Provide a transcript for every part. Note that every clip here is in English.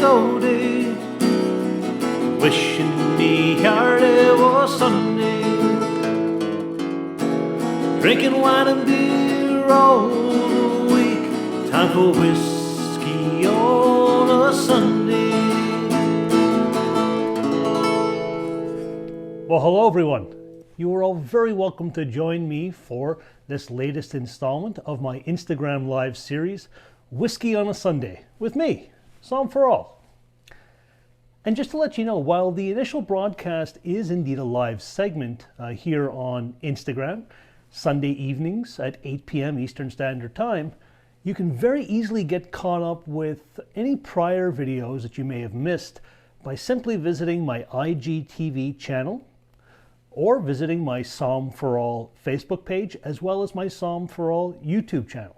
all day, wishing me heart it was Sunday. Drinking wine and beer all the week, time for whiskey on a Sunday. Well, hello everyone. You are all very welcome to join me for this latest installment of my Instagram Live series, Whiskey on a Sunday, with me, Psalm for All. And just to let you know, while the initial broadcast is indeed a live segment here on Instagram, Sunday evenings at 8 p.m. Eastern Standard Time, you can very easily get caught up with any prior videos that you may have missed by simply visiting my IGTV channel or visiting my Psalm for All Facebook page, as well as my Psalm for All YouTube channel.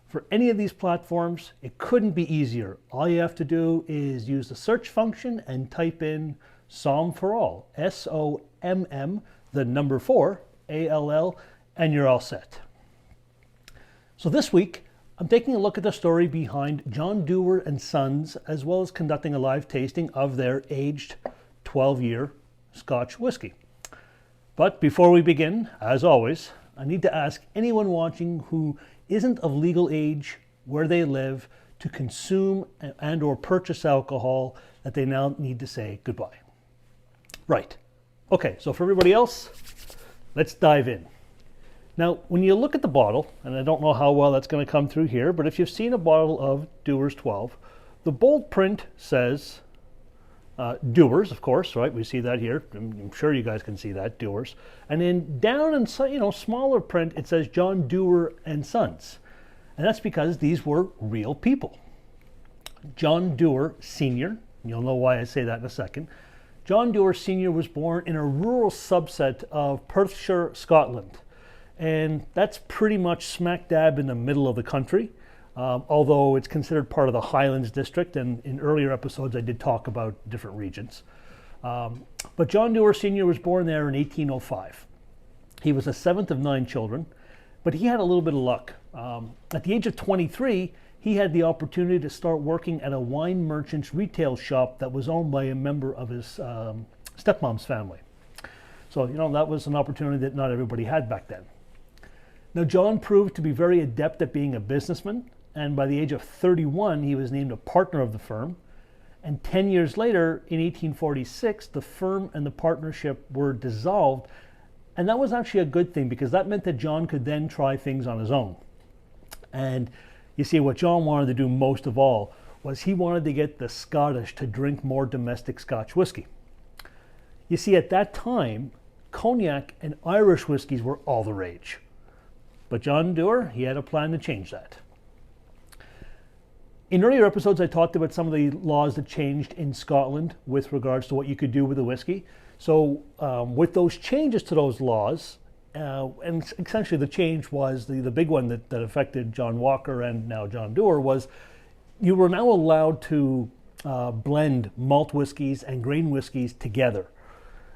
For any of these platforms, it couldn't be easier. All you have to do is use the search function and type in Psalm for All, S-O-M-M, the number 4, A-L-L, and you're all set. So this week, I'm taking a look at the story behind John Dewar and Sons, as well as conducting a live tasting of their aged 12-year Scotch whiskey. But before we begin, as always, I need to ask anyone watching who isn't of legal age where they live to consume and or purchase alcohol that they now need to say goodbye. Right. Okay, so for everybody else, let's dive in. Now, when you look at the bottle, and I don't know how well that's going to come through here, but if you've seen a bottle of Dewar's 12, the bold print says Dewar's, of course, right? We see that here. I'm sure you guys can see that, Dewar's. And then down in smaller print, it says John Dewar and Sons. And that's because these were real people. John Dewar Sr., you'll know why I say that in a second. John Dewar Sr. was born in a rural subset of Perthshire, Scotland. And that's pretty much smack dab in the middle of the country. Although it's considered part of the Highlands district, and in earlier episodes I did talk about different regions. But John Dewar Sr. was born there in 1805. He was the 7th of 9 children, but he had a little bit of luck. At the age of 23, he had the opportunity to start working at a wine merchant's retail shop that was owned by a member of his stepmom's family. So, that was an opportunity that not everybody had back then. Now, John proved to be very adept at being a businessman, and by the age of 31, he was named a partner of the firm. And 10 years later, in 1846, the firm and the partnership were dissolved. And that was actually a good thing, because that meant that John could then try things on his own. And you see, what John wanted to do most of all was he wanted to get the Scottish to drink more domestic Scotch whiskey. You see, at that time, cognac and Irish whiskeys were all the rage. But John Dewar, he had a plan to change that. In earlier episodes, I talked about some of the laws that changed in Scotland with regards to what you could do with the whiskey. So with those changes to those laws, and essentially the change was, the big one that affected John Walker and now John Dewar, was you were now allowed to blend malt whiskeys and grain whiskeys together.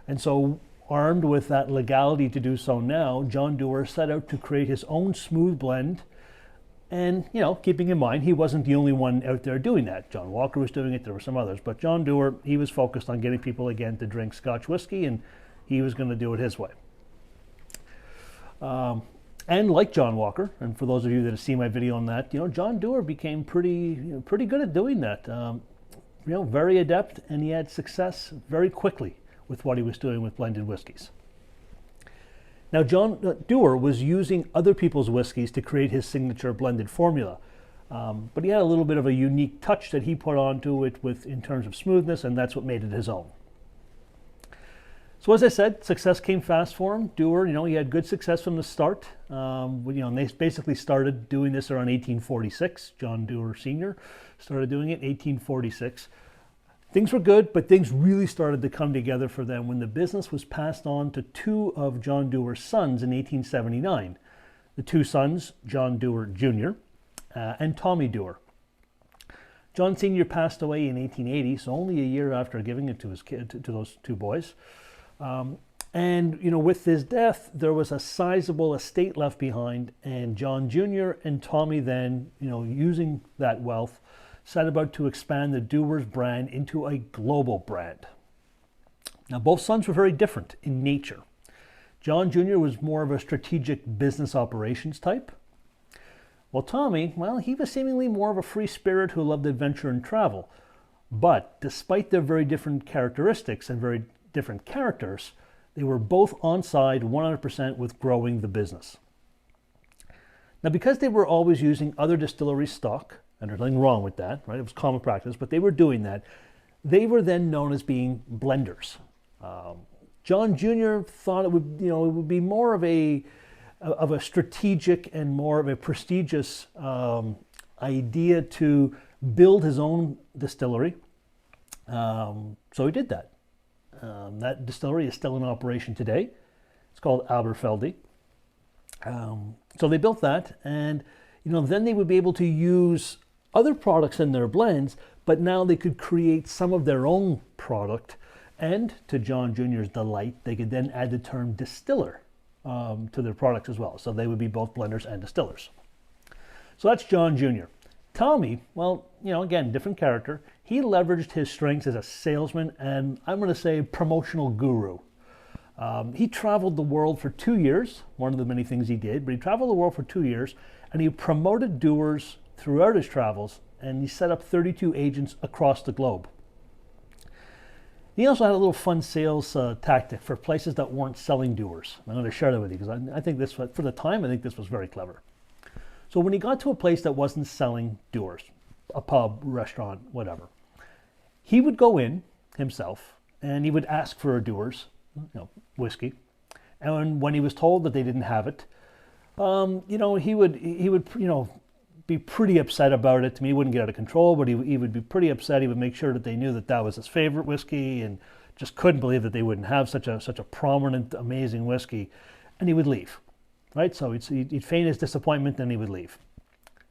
And so armed with that legality to do so now, John Dewar set out to create his own smooth blend. And, keeping in mind, he wasn't the only one out there doing that. John Walker was doing it, there were some others. But John Dewar, he was focused on getting people again to drink Scotch whiskey, and he was going to do it his way. And like John Walker, and for those of you that have seen my video on that, John Dewar became pretty good at doing that. Very adept, and he had success very quickly with what he was doing with blended whiskeys. Now, John Dewar was using other people's whiskeys to create his signature blended formula, but he had a little bit of a unique touch that he put onto it in terms of smoothness, and that's what made it his own. So as I said, success came fast for him. Dewar, he had good success from the start. And they basically started doing this around 1846. John Dewar Sr. started doing it in 1846. Things were good, but things really started to come together for them when the business was passed on to 2 of John Dewar's sons in 1879. The 2 sons, John Dewar Jr. And Tommy Dewar. John Sr. passed away in 1880, so only a year after giving it to his kid, to those 2 boys. And with his death, there was a sizable estate left behind, and John Jr. and Tommy then, using that wealth, set about to expand the Dewar's brand into a global brand. Now, both sons were very different in nature. John Jr. was more of a strategic business operations type, while Tommy, well, he was seemingly more of a free spirit who loved adventure and travel. But despite their very different characteristics and very different characters, they were both on side 100% with growing the business. Now, because they were always using other distillery stock, and there's nothing wrong with that, right? It was common practice, but they were doing that. They were then known as being blenders. John Jr. thought it would be more of a strategic and more of a prestigious idea to build his own distillery. So he did that. That distillery is still in operation today. It's called Aberfeldy. So they built that, and then they would be able to use other products in their blends, but now they could create some of their own product. And to John Jr.'s delight, they could then add the term distiller to their products as well. So they would be both blenders and distillers. So that's John Jr. Tommy, well, again, different character. He leveraged his strengths as a salesman and, I'm going to say, promotional guru. He traveled the world for 2 years, one of the many things he did, but he traveled the world for 2 years, and he promoted Dewar's throughout his travels, and he set up 32 agents across the globe. He also had a little fun sales tactic for places that weren't selling Dewar's. I'm going to share that with you because I think this, for the time, I think this was very clever. So when he got to a place that wasn't selling Dewar's, a pub, restaurant, whatever, he would go in himself and he would ask for a Dewar's, whiskey. And when he was told that they didn't have it, he would be pretty upset about it. To me, he wouldn't get out of control, but he would be pretty upset. He would make sure that they knew that that was his favorite whiskey, and just couldn't believe that they wouldn't have such a prominent, amazing whiskey, and he would leave. Right? So he'd feign his disappointment, then he would leave.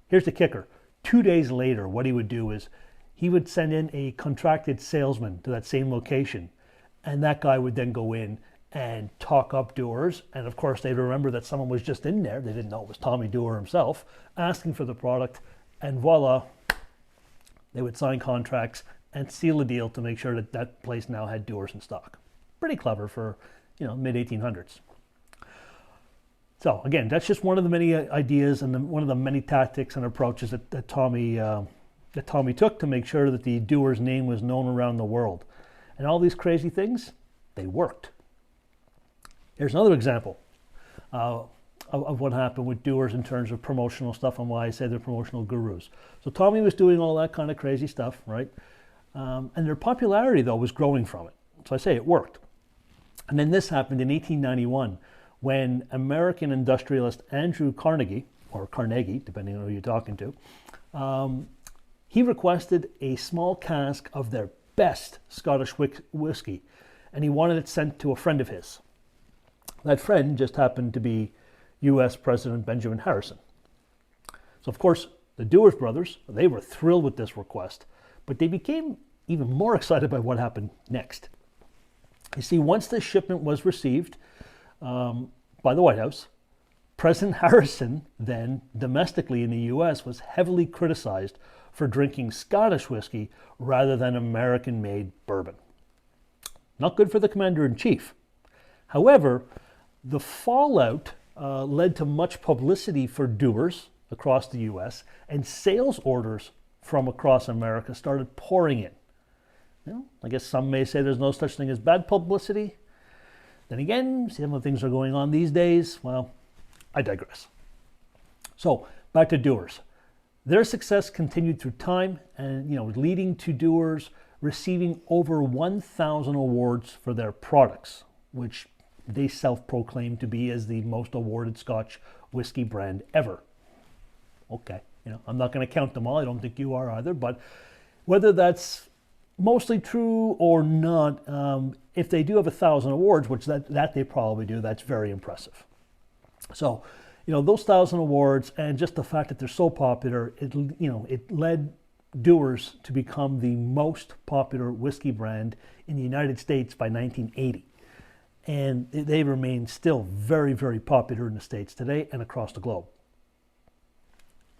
Here's the kicker. 2 days later, what he would do is he would send in a contracted salesman to that same location, and that guy would then go in and talk up Dewar's, and of course they'd remember that someone was just in there. They didn't know it was Tommy Dewar himself asking for the product, and voila, they would sign contracts and seal a deal to make sure that that place now had Dewar's in stock. Pretty clever for mid-1800s. So again, that's just one of the many ideas and one of the many tactics and approaches that Tommy took to make sure that the Dewar's name was known around the world. And all these crazy things, they worked. Here's another example of what happened with Dewar's in terms of promotional stuff and why I say they're promotional gurus. So Tommy was doing all that kind of crazy stuff, right? And their popularity, though, was growing from it. So I say it worked. And then this happened in 1891 when American industrialist Andrew Carnegie, or Carnegie, depending on who you're talking to, he requested a small cask of their best Scottish whiskey, and he wanted it sent to a friend of his. That friend just happened to be U.S. President Benjamin Harrison. So, of course, the Dewar brothers, they were thrilled with this request, but they became even more excited by what happened next. You see, once this shipment was received by the White House, President Harrison, then domestically in the U.S., was heavily criticized for drinking Scottish whiskey rather than American-made bourbon. Not good for the commander-in-chief. However, the fallout led to much publicity for Dewar's across the U.S., and sales orders from across America started pouring in. I guess some may say there's no such thing as bad publicity. Then again, some of the things are going on these days. Well, I digress. So, back to Dewar's. Their success continued through time, and leading to Dewar's receiving over 1,000 awards for their products, which they self-proclaimed to be as the most awarded Scotch whiskey brand ever. Okay, I'm not going to count them all. I don't think you are either. But whether that's mostly true or not, if they do have 1,000 awards, which that they probably do, that's very impressive. So, those 1,000 awards and just the fact that they're so popular, it led Dewar's to become the most popular whiskey brand in the United States by 1980. And they remain still very, very popular in the States today and across the globe.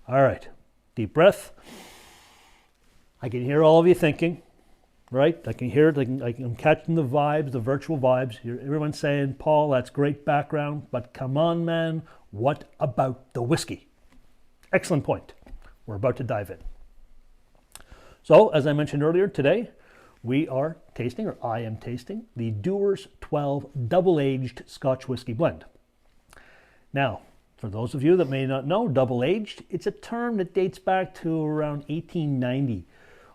All right, deep breath. I can hear all of you thinking, right? I can hear it. I'm catching the vibes, the virtual vibes. Everyone's saying, Paul, that's great background, but come on, man, what about the whiskey? Excellent point. We're about to dive in. So, as I mentioned earlier, today we are tasting, or I am tasting, the Dewar's 12 double-aged Scotch whiskey blend. Now, for those of you that may not know, double-aged, it's a term that dates back to around 1890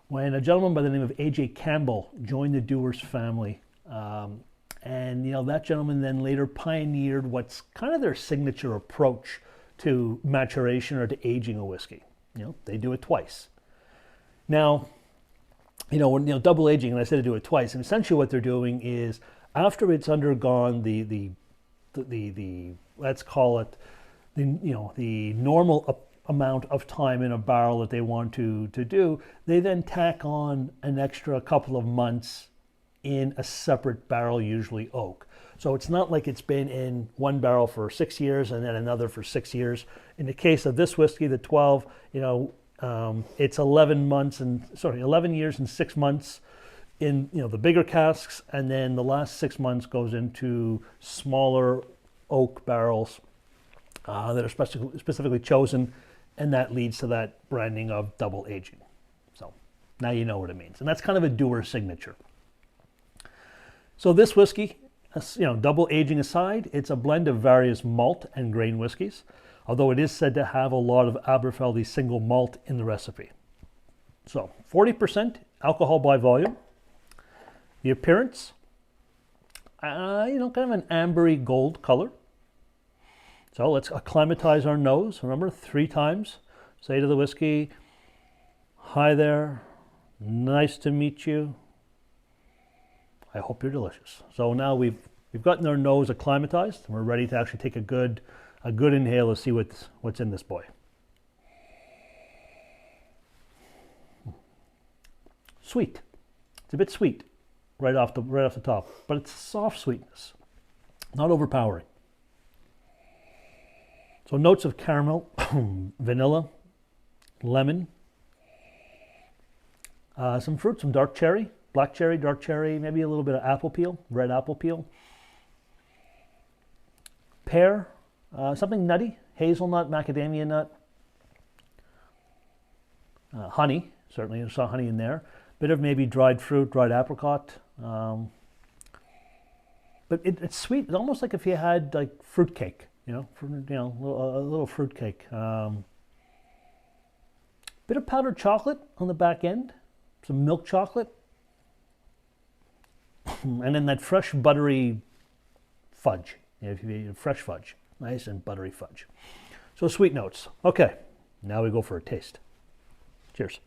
when a gentleman by the name of A.J. Campbell joined the Dewar's family. And that gentleman then later pioneered what's kind of their signature approach to maturation or to aging a whiskey. They do it twice. Now, when double aging, and I said to do it twice, and essentially what they're doing is after it's undergone the let's call it the normal amount of time in a barrel that they want to do, they then tack on an extra couple of months in a separate barrel, usually oak. So it's not like it's been in one barrel for 6 years and then another for 6 years. In the case of this whiskey, the 12, it's 11 years and 6 months in the bigger casks, and then the last 6 months goes into smaller oak barrels that are specifically chosen, and that leads to that branding of double aging. So now you know what it means, and that's kind of a Dewar signature. So this whiskey, double aging aside, it's a blend of various malt and grain whiskeys, although it is said to have a lot of Aberfeldy single malt in the recipe. So 40% alcohol by volume. The appearance, kind of an ambery gold color. So let's acclimatize our nose. Remember, 3 times. Say to the whiskey, hi there, nice to meet you. I hope you're delicious. So now we've gotten our nose acclimatized, and we're ready to actually take a good inhale to see what's in this boy. Sweet. It's a bit sweet right off the top, but it's soft sweetness, not overpowering. So notes of caramel, vanilla, lemon, some fruit, some dark cherry, black cherry, dark cherry, maybe a little bit of apple peel, red apple peel, pear, something nutty, hazelnut, macadamia nut, honey, certainly I saw honey in there, bit of maybe dried fruit, dried apricot, but it's sweet. It's almost like if you had like fruit cake. A little fruit cake. Bit of powdered chocolate on the back end, some milk chocolate, and then that fresh buttery fudge. If you eat fresh fudge, nice and buttery fudge. So sweet notes. Okay, now we go for a taste. Cheers.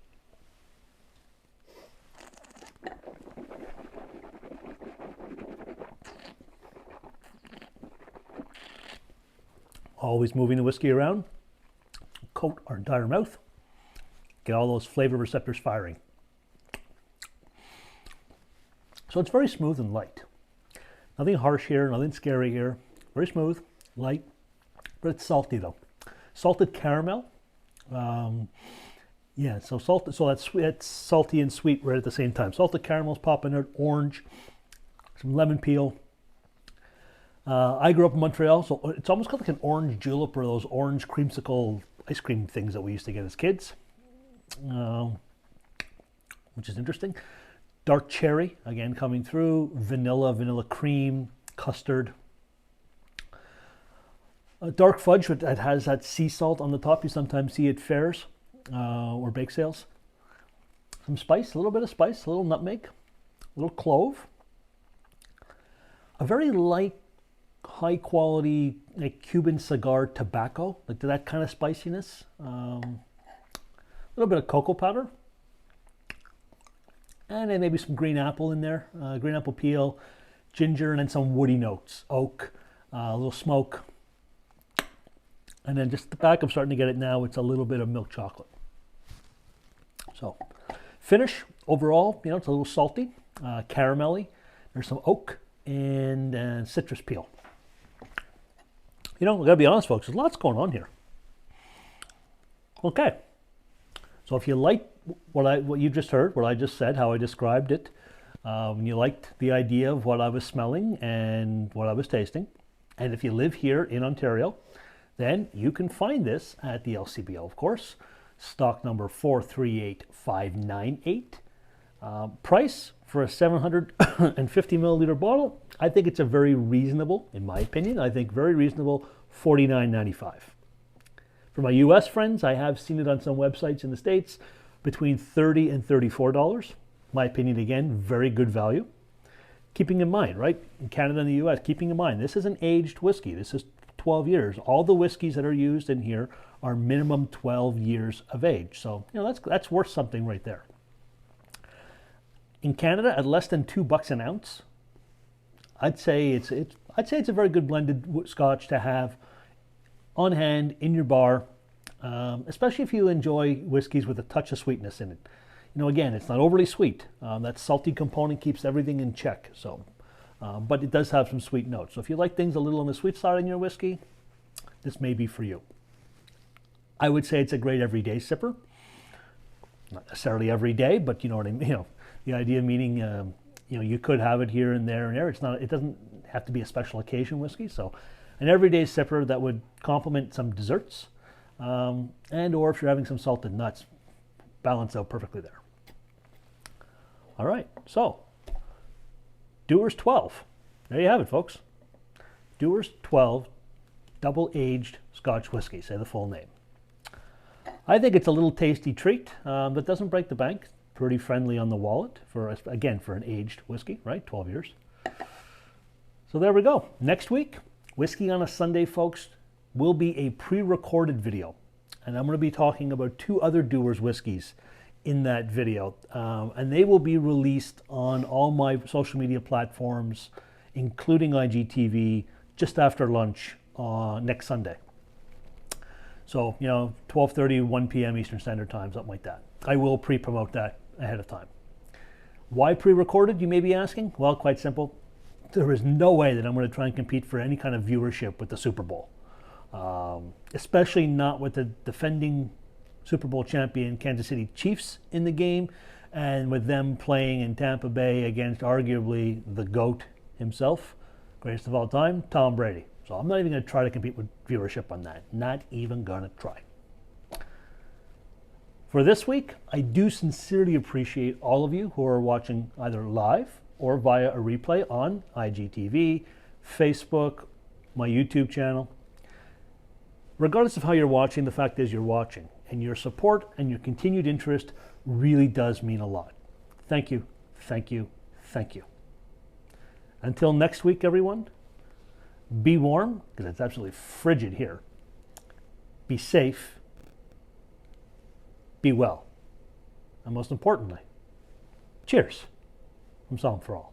Always moving the whiskey around, coat our entire mouth, get all those flavor receptors firing. So it's very smooth and light. Nothing harsh here, nothing scary here. Very smooth, light, but it's salty though. Salted caramel. So salted. So that's salty and sweet right at the same time. Salted caramel's popping out, orange, some lemon peel. I grew up in Montreal, so it's almost got like an orange julep or those orange creamsicle ice cream things that we used to get as kids, which is interesting. Dark cherry, again coming through, vanilla cream, custard. Dark fudge that has that sea salt on the top. You sometimes see at fairs or bake sales. Some spice, a little bit of spice, a little nutmeg, a little clove. A very light, high quality like Cuban cigar tobacco, like that kind of spiciness. A little bit of cocoa powder. And then maybe some green apple in there, green apple peel, ginger, and then some woody notes, oak, a little smoke. And then just the back, I'm starting to get it now, it's a little bit of milk chocolate. So finish, overall, it's a little salty, caramelly. There's some oak and citrus peel. We gotta be honest, folks, there's lots going on here. Okay. So if you like what you just heard, what I just said, how I described it, and you liked the idea of what I was smelling and what I was tasting, and if you live here in Ontario, then you can find this at the LCBO, of course. Stock number 438598. Price for a 750 milliliter bottle, I think it's a very reasonable, in my opinion, I think very reasonable, $49.95. For my US friends, I have seen it on some websites in the States between $30 and $34. My opinion, again, very good value. Keeping in mind, right, in Canada and the US, keeping in mind, this is an aged whiskey. This is 12 years. All the whiskeys that are used in here are minimum 12 years of age. So, that's worth something right there. In Canada, at less than $2 an ounce, I'd say it's a very good blended Scotch to have on hand in your bar, especially if you enjoy whiskeys with a touch of sweetness in it. Again, it's not overly sweet. That salty component keeps everything in check. So, but it does have some sweet notes. So if you like things a little on the sweet side in your whiskey, this may be for you. I would say it's a great everyday sipper. Not necessarily every day, but you know what I mean. The idea meaning, you could have it here and there and there. It doesn't have to be a special occasion whiskey. So, an everyday sipper that would complement some desserts, and or if you're having some salted nuts, balance out perfectly there. All right, so Dewar's 12. There you have it, folks. Dewar's 12 double-aged Scotch whiskey. Say the full name. I think it's a little tasty treat that doesn't break the bank. Pretty friendly on the wallet for an aged whiskey, right? 12 years. So there we go. Next week, Whiskey on a Sunday, folks, will be a pre-recorded video. And I'm going to be talking about 2 other Dewar's whiskeys in that video. And they will be released on all my social media platforms, including IGTV, just after lunch next Sunday. So, 12:30, 1 p.m. Eastern Standard Time, something like that. I will pre-promote that ahead of time. Why pre-recorded, you may be asking? Well, quite simple. There is no way that I'm going to try and compete for any kind of viewership with the Super Bowl. Especially not with the defending Super Bowl champion Kansas City Chiefs in the game, and with them playing in Tampa Bay against arguably the GOAT himself, greatest of all time, Tom Brady. So I'm not even going to try to compete with viewership on that. Not even going to try. For this week, I do sincerely appreciate all of you who are watching either live or via a replay on IGTV, Facebook, my YouTube channel. Regardless of how you're watching, the fact is you're watching, and your support and your continued interest really does mean a lot. Thank you, thank you, thank you. Until next week, everyone, be warm, because it's absolutely frigid here. Be safe. Be well. And most importantly, cheers from Song for All.